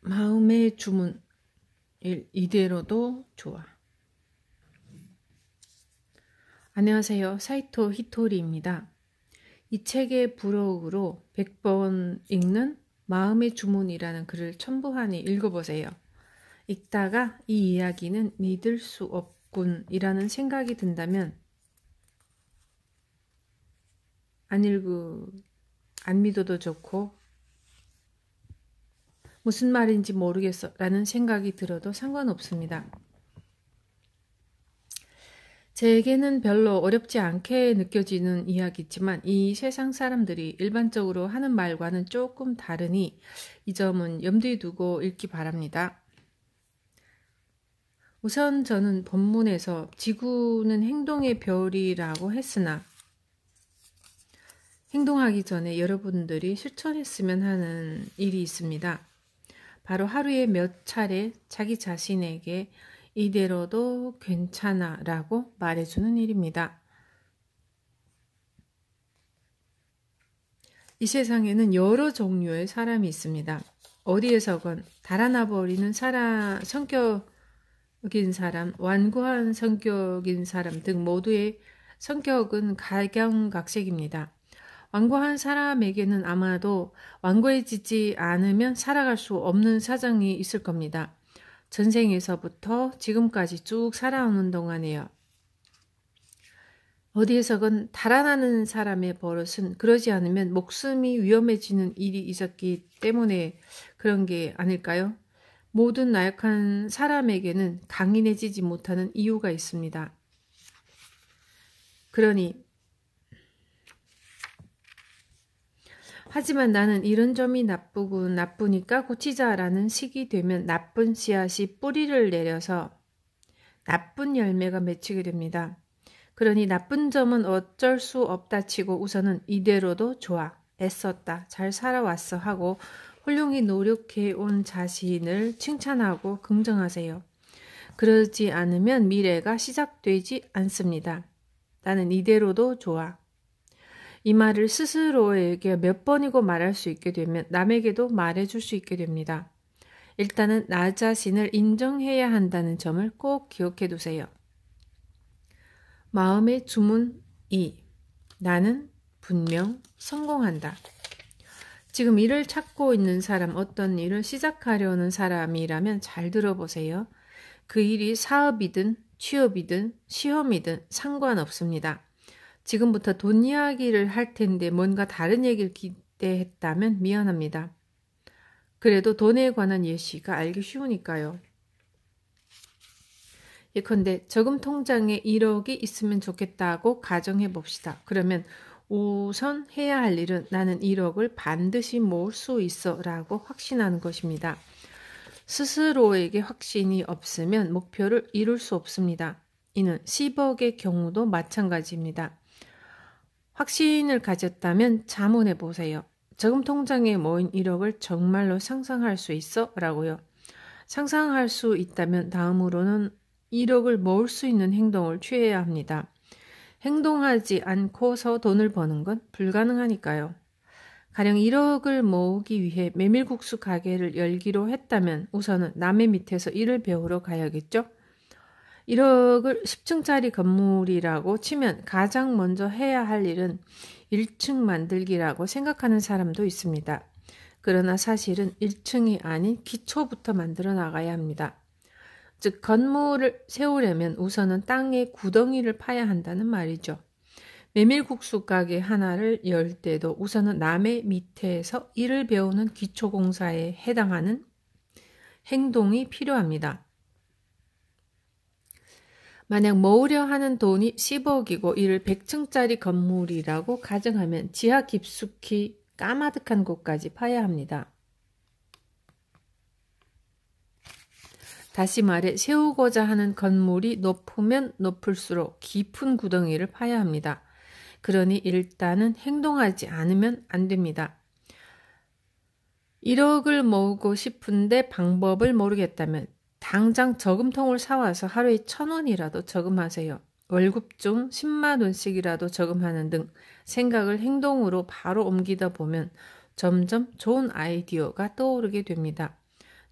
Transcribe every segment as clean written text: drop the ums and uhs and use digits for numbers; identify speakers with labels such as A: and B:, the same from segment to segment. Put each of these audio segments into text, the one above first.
A: 마음의 주문 이대로도 좋아. 안녕하세요. 사이토 히토리입니다. 이 책의 부록으로 100번 읽는 마음의 주문이라는 글을 첨부하니 읽어보세요. 읽다가 이 이야기는 믿을 수 없군 이라는 생각이 든다면 안 믿어도 좋고 무슨 말인지 모르겠어 라는 생각이 들어도 상관없습니다. 제게는 별로 어렵지 않게 느껴지는 이야기지만 이 세상 사람들이 일반적으로 하는 말과는 조금 다르니 이 점은 염두에 두고 읽기 바랍니다. 우선 저는 본문에서 지구는 행동의 별이라고 했으나 행동하기 전에 여러분들이 실천했으면 하는 일이 있습니다. 바로 하루에 몇 차례 자기 자신에게 이대로도 괜찮아 라고 말해주는 일입니다. 이 세상에는 여러 종류의 사람이 있습니다. 어디에서건 달아나 버리는 성격인 사람, 완고한 성격인 사람 등 모두의 성격은 각양각색입니다. 완고한 사람에게는 아마도 완고해지지 않으면 살아갈 수 없는 사정이 있을 겁니다. 전생에서부터 지금까지 쭉 살아오는 동안에요. 어디에서건 달아나는 사람의 버릇은 그러지 않으면 목숨이 위험해지는 일이 있었기 때문에 그런 게 아닐까요? 모든 나약한 사람에게는 강인해지지 못하는 이유가 있습니다. 그러니 하지만 나는 이런 점이 나쁘니까 고치자라는 식이 되면 나쁜 씨앗이 뿌리를 내려서 나쁜 열매가 맺히게 됩니다. 그러니 나쁜 점은 어쩔 수 없다 치고 우선은 이대로도 좋아, 애썼다, 잘 살아왔어 하고 훌륭히 노력해온 자신을 칭찬하고 긍정하세요. 그러지 않으면 미래가 시작되지 않습니다. 나는 이대로도 좋아. 이 말을 스스로에게 몇 번이고 말할 수 있게 되면 남에게도 말해줄 수 있게 됩니다. 일단은 나 자신을 인정해야 한다는 점을 꼭 기억해 두세요. 마음의 주문 2. 나는 분명 성공한다. 지금 일을 찾고 있는 사람, 어떤 일을 시작하려는 사람이라면 잘 들어보세요. 그 일이 사업이든 취업이든 시험이든 상관없습니다. 지금부터 돈 이야기를 할 텐데 뭔가 다른 얘기를 기대했다면 미안합니다. 그래도 돈에 관한 예시가 알기 쉬우니까요. 예컨대 저금 통장에 1억이 있으면 좋겠다고 가정해 봅시다. 그러면 우선 해야 할 일은 나는 1억을 반드시 모을 수 있어 라고 확신하는 것입니다. 스스로에게 확신이 없으면 목표를 이룰 수 없습니다. 이는 10억의 경우도 마찬가지입니다. 확신을 가졌다면 자문해 보세요. 저금 통장에 모인 1억을 정말로 상상할 수 있어? 라고요. 상상할 수 있다면 다음으로는 1억을 모을 수 있는 행동을 취해야 합니다. 행동하지 않고서 돈을 버는 건 불가능하니까요. 가령 1억을 모으기 위해 메밀국수 가게를 열기로 했다면 우선은 남의 밑에서 일을 배우러 가야겠죠? 1억을 10층짜리 건물이라고 치면 가장 먼저 해야 할 일은 1층 만들기라고 생각하는 사람도 있습니다. 그러나 사실은 1층이 아닌 기초부터 만들어 나가야 합니다. 즉 건물을 세우려면 우선은 땅에 구덩이를 파야 한다는 말이죠. 메밀국수 가게 하나를 열 때도 우선은 남의 밑에서 일을 배우는 기초공사에 해당하는 행동이 필요합니다. 만약 모으려 하는 돈이 10억이고 이를 100층짜리 건물이라고 가정하면 지하 깊숙이 까마득한 곳까지 파야 합니다. 다시 말해 세우고자 하는 건물이 높으면 높을수록 깊은 구덩이를 파야 합니다. 그러니 일단은 행동하지 않으면 안 됩니다. 1억을 모으고 싶은데 방법을 모르겠다면 당장 저금통을 사와서 하루에 1,000원이라도 저금하세요. 월급 중 10만 원씩이라도 저금하는 등 생각을 행동으로 바로 옮기다 보면 점점 좋은 아이디어가 떠오르게 됩니다.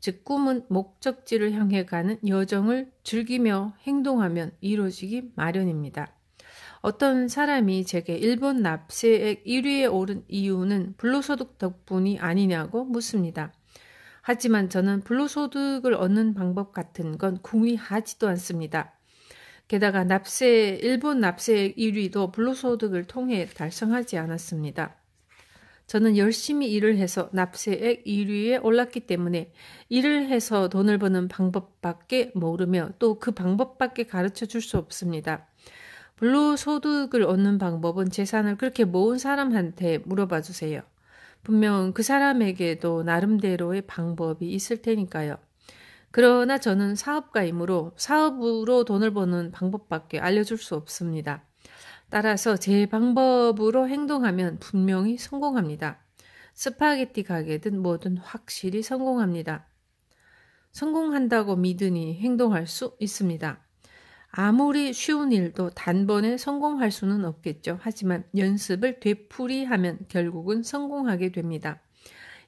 A: 즉 꿈은 목적지를 향해 가는 여정을 즐기며 행동하면 이루어지기 마련입니다. 어떤 사람이 제게 일본 납세액 1위에 오른 이유는 불로소득 덕분이 아니냐고 묻습니다. 하지만 저는 불로소득을 얻는 방법 같은 건 궁리하지도 않습니다. 게다가 일본 납세액 1위도 불로소득을 통해 달성하지 않았습니다. 저는 열심히 일을 해서 납세액 1위에 올랐기 때문에 일을 해서 돈을 버는 방법밖에 모르며 또 그 방법밖에 가르쳐 줄 수 없습니다. 불로소득을 얻는 방법은 재산을 그렇게 모은 사람한테 물어봐 주세요. 분명 그 사람에게도 나름대로의 방법이 있을 테니까요. 그러나 저는 사업가이므로 사업으로 돈을 버는 방법밖에 알려줄 수 없습니다. 따라서 제 방법으로 행동하면 분명히 성공합니다. 스파게티 가게든 뭐든 확실히 성공합니다. 성공한다고 믿으니 행동할 수 있습니다. 아무리 쉬운 일도 단번에 성공할 수는 없겠죠. 하지만 연습을 되풀이하면 결국은 성공하게 됩니다.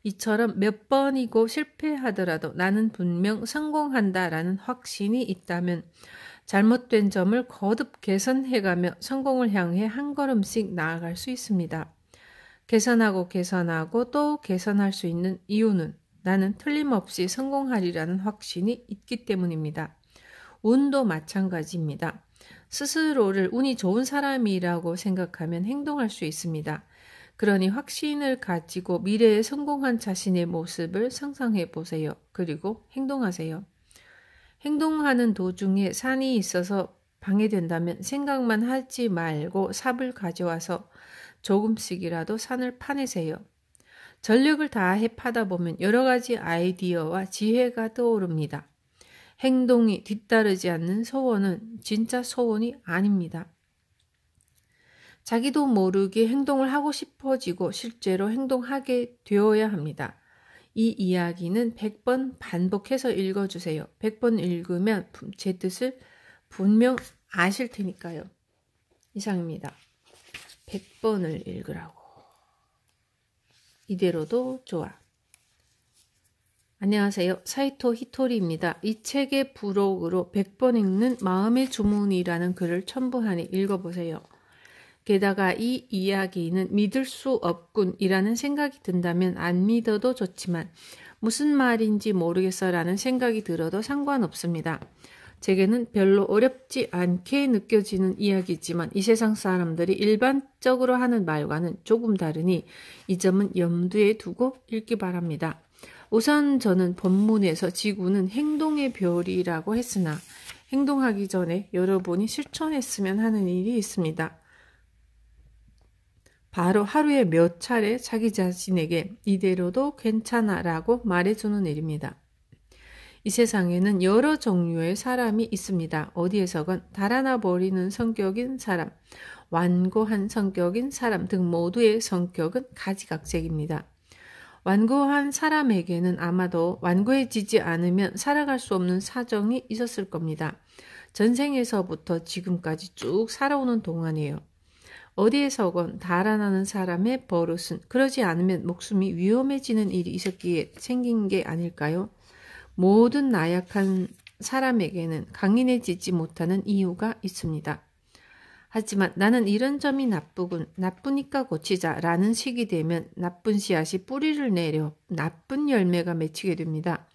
A: 이처럼 몇 번이고 실패하더라도 나는 분명 성공한다라는 확신이 있다면 잘못된 점을 거듭 개선해가며 성공을 향해 한 걸음씩 나아갈 수 있습니다. 개선하고 또 개선할 수 있는 이유는 나는 틀림없이 성공하리라는 확신이 있기 때문입니다. 운도 마찬가지입니다. 스스로를 운이 좋은 사람이라고 생각하면 행동할 수 있습니다. 그러니 확신을 가지고 미래에 성공한 자신의 모습을 상상해 보세요. 그리고 행동하세요. 행동하는 도중에 산이 있어서 방해된다면 생각만 하지 말고 삽을 가져와서 조금씩이라도 산을 파내세요. 전력을 다해 파다 보면 여러 가지 아이디어와 지혜가 떠오릅니다. 행동이 뒤따르지 않는 소원은 진짜 소원이 아닙니다. 자기도 모르게 행동을 하고 싶어지고 실제로 행동하게 되어야 합니다. 이 이야기는 100번 반복해서 읽어주세요. 100번 읽으면 제 뜻을 분명 아실 테니까요. 이상입니다. 100번을 읽으라고. 이대로도 좋아. 안녕하세요. 사이토 히토리입니다. 이 책의 부록으로 100번 읽는 마음의 주문이라는 글을 첨부하니 읽어보세요. 게다가 이 이야기는 믿을 수 없군이라는 생각이 든다면 안 믿어도 좋지만 무슨 말인지 모르겠어 라는 생각이 들어도 상관없습니다. 제게는 별로 어렵지 않게 느껴지는 이야기지만 이 세상 사람들이 일반적으로 하는 말과는 조금 다르니 이 점은 염두에 두고 읽기 바랍니다. 우선 저는 본문에서 지구는 행동의 별이라고 했으나 행동하기 전에 여러분이 실천했으면 하는 일이 있습니다. 바로 하루에 몇 차례 자기 자신에게 이대로도 괜찮아 라고 말해주는 일입니다. 이 세상에는 여러 종류의 사람이 있습니다. 어디에서건 달아나 버리는 성격인 사람, 완고한 성격인 사람 등 모두의 성격은 가지각색입니다. 완고한 사람에게는 아마도 완고해지지 않으면 살아갈 수 없는 사정이 있었을 겁니다. 전생에서부터 지금까지 쭉 살아오는 동안이에요. 어디에서건 달아나는 사람의 버릇은 그러지 않으면 목숨이 위험해지는 일이 있었기에 생긴 게 아닐까요? 모든 나약한 사람에게는 강인해지지 못하는 이유가 있습니다. 하지만 나는 이런 점이 나쁘니까 고치자 라는 식이 되면 나쁜 씨앗이 뿌리를 내려 나쁜 열매가 맺히게 됩니다.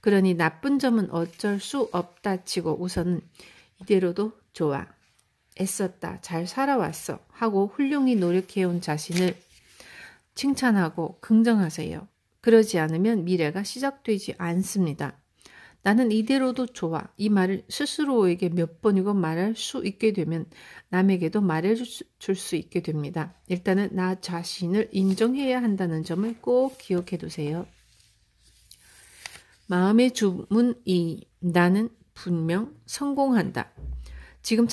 A: 그러니 나쁜 점은 어쩔 수 없다 치고 우선은 이대로도 좋아. 애썼다. 잘 살아왔어. 하고 훌륭히 노력해온 자신을 칭찬하고 긍정하세요. 그러지 않으면 미래가 시작되지 않습니다. 나는 이대로도 좋아. 이 말을 스스로에게 몇 번이고 말할 수 있게 되면 남에게도 말해줄 수 있게 됩니다. 일단은 나 자신을 인정해야 한다는 점을 꼭 기억해 두세요. 마음의 주문 2. 나는 분명 성공한다. 지금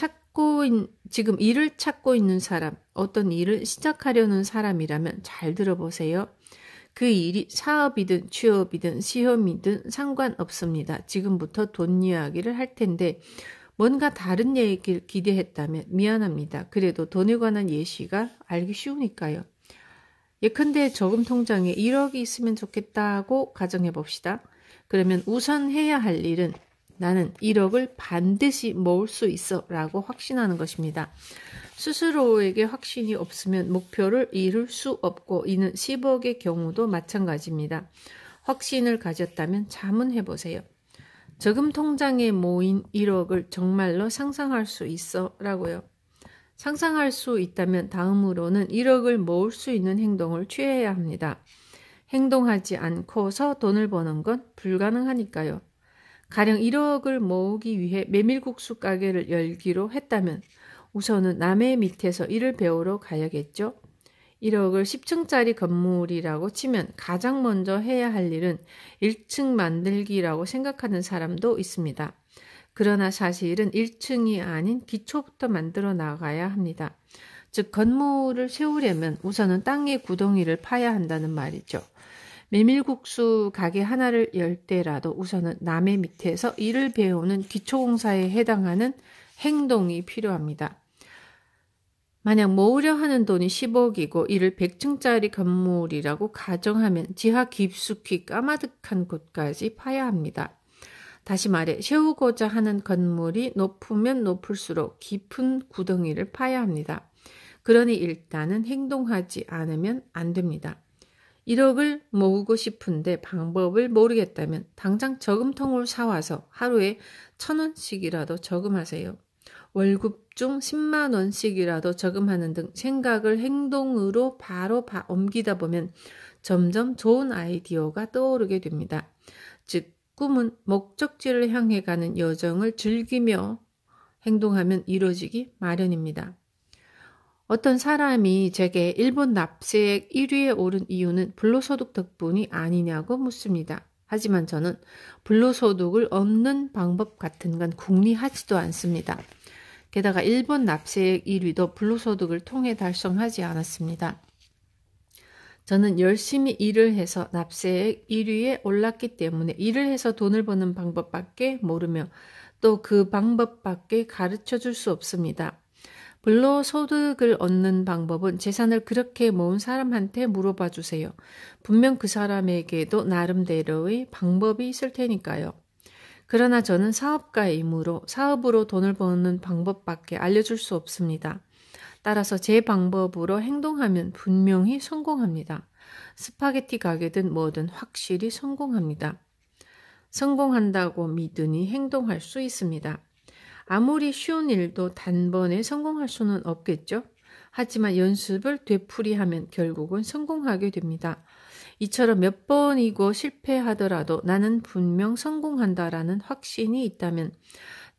A: 일을 찾고 있는 사람, 어떤 일을 시작하려는 사람이라면 잘 들어보세요. 그 일이 사업이든 취업이든 시험이든 상관없습니다. 지금부터 돈 이야기를 할 텐데 뭔가 다른 얘기를 기대했다면 미안합니다. 그래도 돈에 관한 예시가 알기 쉬우니까요. 예컨대 저금 통장에 1억이 있으면 좋겠다고 가정해 봅시다. 그러면 우선 해야 할 일은 나는 1억을 반드시 모을 수 있어 라고 확신하는 것입니다. 스스로에게 확신이 없으면 목표를 이룰 수 없고 이는 10억의 경우도 마찬가지입니다. 확신을 가졌다면 자문해 보세요. 저금 통장에 모인 1억을 정말로 상상할 수 있어 라고요. 상상할 수 있다면 다음으로는 1억을 모을 수 있는 행동을 취해야 합니다. 행동하지 않고서 돈을 버는 건 불가능하니까요. 가령 1억을 모으기 위해 메밀국수 가게를 열기로 했다면 우선은 남의 밑에서 일을 배우러 가야겠죠. 1억을 10층짜리 건물이라고 치면 가장 먼저 해야 할 일은 1층 만들기라고 생각하는 사람도 있습니다. 그러나 사실은 1층이 아닌 기초부터 만들어 나가야 합니다. 즉 건물을 세우려면 우선은 땅에 구덩이를 파야 한다는 말이죠. 메밀국수 가게 하나를 열 때라도 우선은 남의 밑에서 일을 배우는 기초공사에 해당하는 행동이 필요합니다. 만약 모으려 하는 돈이 10억이고 이를 100층짜리 건물이라고 가정하면 지하 깊숙이 까마득한 곳까지 파야 합니다. 다시 말해 세우고자 하는 건물이 높으면 높을수록 깊은 구덩이를 파야 합니다. 그러니 일단은 행동하지 않으면 안 됩니다. 1억을 모으고 싶은데 방법을 모르겠다면 당장 저금통을 사와서 하루에 1,000원씩이라도 저금하세요. 월급 중 10만 원씩이라도 저금하는 등 생각을 행동으로 바로 옮기다 보면 점점 좋은 아이디어가 떠오르게 됩니다. 즉 꿈은 목적지를 향해 가는 여정을 즐기며 행동하면 이루어지기 마련입니다. 어떤 사람이 제게 일본 납세액 1위에 오른 이유는 불로소득 덕분이 아니냐고 묻습니다. 하지만 저는 불로소득을 얻는 방법 같은 건 궁리하지도 않습니다. 게다가 일본 납세액 1위도 불로소득을 통해 달성하지 않았습니다. 저는 열심히 일을 해서 납세액 1위에 올랐기 때문에 일을 해서 돈을 버는 방법밖에 모르며 또 그 방법밖에 가르쳐 줄 수 없습니다. 불로소득을 얻는 방법은 재산을 그렇게 모은 사람한테 물어봐 주세요. 분명 그 사람에게도 나름대로의 방법이 있을 테니까요. 그러나 저는 사업가이므로 사업으로 돈을 버는 방법밖에 알려줄 수 없습니다. 따라서 제 방법으로 행동하면 분명히 성공합니다. 스파게티 가게든 뭐든 확실히 성공합니다. 성공한다고 믿으니 행동할 수 있습니다. 아무리 쉬운 일도 단번에 성공할 수는 없겠죠? 하지만 연습을 되풀이하면 결국은 성공하게 됩니다. 이처럼 몇 번이고 실패하더라도 나는 분명 성공한다라는 확신이 있다면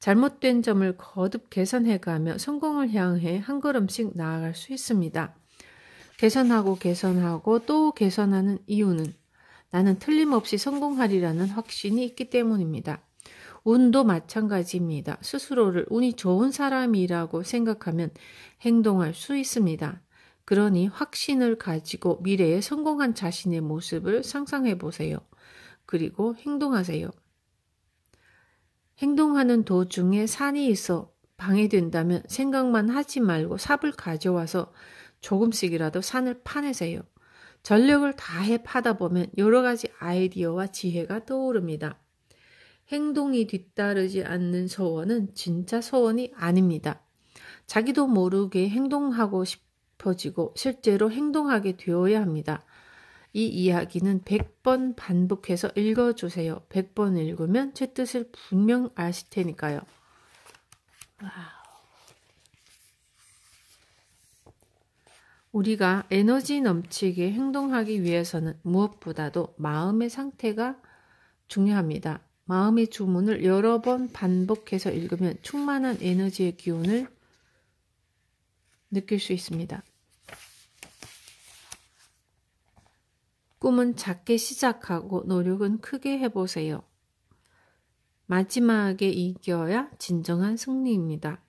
A: 잘못된 점을 거듭 개선해가며 성공을 향해 한 걸음씩 나아갈 수 있습니다. 개선하고 또 개선하는 이유는 나는 틀림없이 성공하리라는 확신이 있기 때문입니다. 운도 마찬가지입니다. 스스로를 운이 좋은 사람이라고 생각하면 행동할 수 있습니다. 그러니 확신을 가지고 미래에 성공한 자신의 모습을 상상해 보세요. 그리고 행동하세요. 행동하는 도중에 산이 있어 방해된다면 생각만 하지 말고 삽을 가져와서 조금씩이라도 산을 파내세요. 전력을 다해 파다 보면 여러 가지 아이디어와 지혜가 떠오릅니다. 행동이 뒤따르지 않는 소원은 진짜 소원이 아닙니다. 자기도 모르게 행동하고 싶어지고 실제로 행동하게 되어야 합니다. 이 이야기는 100번 반복해서 읽어주세요. 100번 읽으면 제 뜻을 분명 아실 테니까요. 와우. 우리가 에너지 넘치게 행동하기 위해서는 무엇보다도 마음의 상태가 중요합니다. 마음의 주문을 여러 번 반복해서 읽으면 충만한 에너지의 기운을 느낄 수 있습니다. 꿈은 작게 시작하고 노력은 크게 해보세요. 마지막에 이겨야 진정한 승리입니다.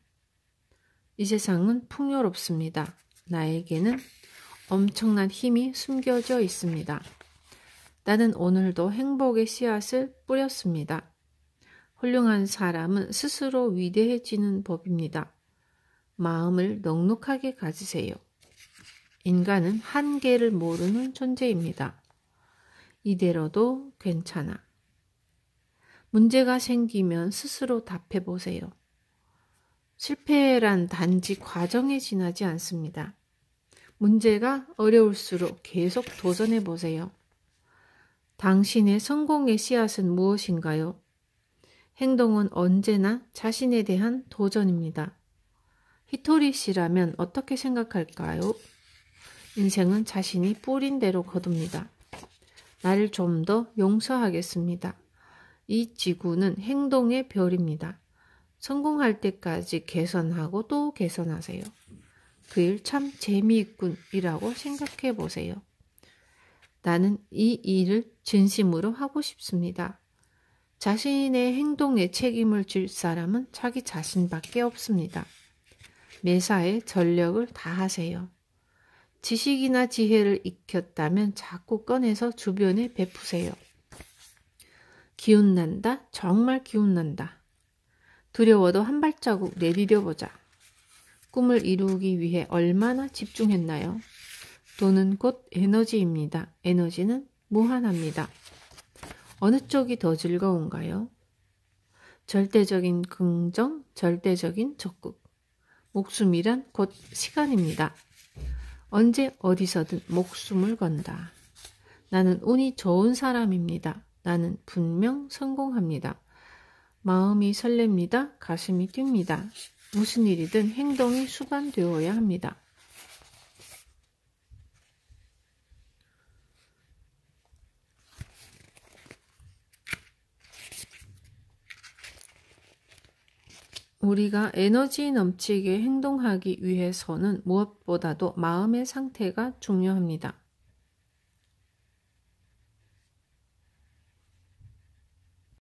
A: 이 세상은 풍요롭습니다. 나에게는 엄청난 힘이 숨겨져 있습니다. 나는 오늘도 행복의 씨앗을 뿌렸습니다. 훌륭한 사람은 스스로 위대해지는 법입니다. 마음을 넉넉하게 가지세요. 인간은 한계를 모르는 존재입니다. 이대로도 괜찮아. 문제가 생기면 스스로 답해 보세요. 실패란 단지 과정에 지나지 않습니다. 문제가 어려울수록 계속 도전해 보세요. 당신의 성공의 씨앗은 무엇인가요? 행동은 언제나 자신에 대한 도전입니다. 히토리 씨라면 어떻게 생각할까요? 인생은 자신이 뿌린 대로 거둡니다. 나를 좀 더 용서하겠습니다. 이 지구는 행동의 별입니다. 성공할 때까지 개선하고 또 개선하세요. 그 일 참 재미있군이라고 생각해 보세요. 나는 이 일을 진심으로 하고 싶습니다. 자신의 행동에 책임을 질 사람은 자기 자신밖에 없습니다. 매사에 전력을 다하세요. 지식이나 지혜를 익혔다면 자꾸 꺼내서 주변에 베푸세요. 기운난다, 정말 기운난다. 두려워도 한 발자국 내디뎌보자. 꿈을 이루기 위해 얼마나 집중했나요? 돈은 곧 에너지입니다. 에너지는 무한합니다. 어느 쪽이 더 즐거운가요? 절대적인 긍정, 절대적인 적극. 목숨이란 곧 시간입니다. 언제 어디서든 목숨을 건다. 나는 운이 좋은 사람입니다. 나는 분명 성공합니다. 마음이 설렙니다. 가슴이 뜁니다. 무슨 일이든 행동이 수반되어야 합니다. 우리가 에너지 넘치게 행동하기 위해서는 무엇보다도 마음의 상태가 중요합니다.